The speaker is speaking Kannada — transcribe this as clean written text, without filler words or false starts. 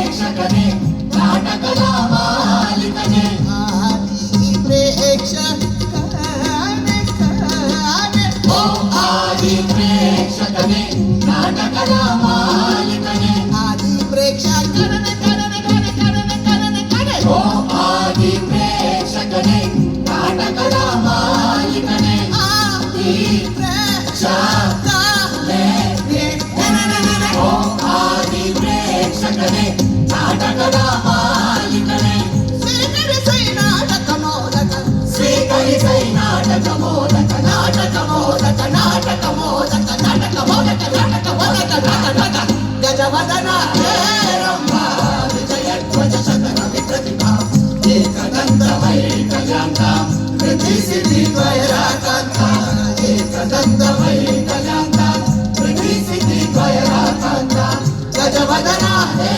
ಪ್ರೇಕ್ಷಕನೇ ನಾಟಕದ ಮಾಲೀಕನೇ ಆದಿ ಪ್ರೇಕ್ಷಕನೇ ಓ ಆದಿ ಪ್ರೇಕ್ಷಕನೇ ನಾಟಕದ ಮಾಲೀಕನೇ ಆದಿ ಪ್ರೇಕ್ಷಕನೇ ಓ ಆದಿ ಪ್ರೇಕ್ಷಕನೇ ನಾಟಕದ ಮಾಲೀಕನೇ ಆದಿ ಪ್ರೇಕ್ಷಕನೇ ಓ ಆದಿ ಪ್ರೇಕ್ಷಕನೇ ನಾಟಕದ ಮಾಲೀಕನೇ ಸ್ವೀಕರಿಸೈ ನಾಟಕ ಮೋದಕ ಸ್ವೀಕರಿಸೈ ನಾಟಕ ಮೋದಕ ನಾಟಕ ಮೋದಕ ನಾಟಕ ಮೋದಕ ನಾಟಕ ಮೋದಕ ನಾಟಕ ಮೋದಕ ನಾಟಕ ಗಜವದನ ಹೇರಂಬ ವಿಜಯಧ್ವಜ ಶತನ ವಿಪ್ರತಿಭಾ ಏಕದಂತ ವೈಕಲ್ಯಾಂತ ವೃದ್ಧಿ ಸಿದ್ಧಿ ದ್ವಯರಾಕಾಂತ ಏಕದಂತ ವೈಕಲ್ಯಾಂತ ವೃದ್ಧಿ ಸಿದ್ಧಿ ದ್ವಯರಾಕಾಂತ ಗಜವದನ ಹೇ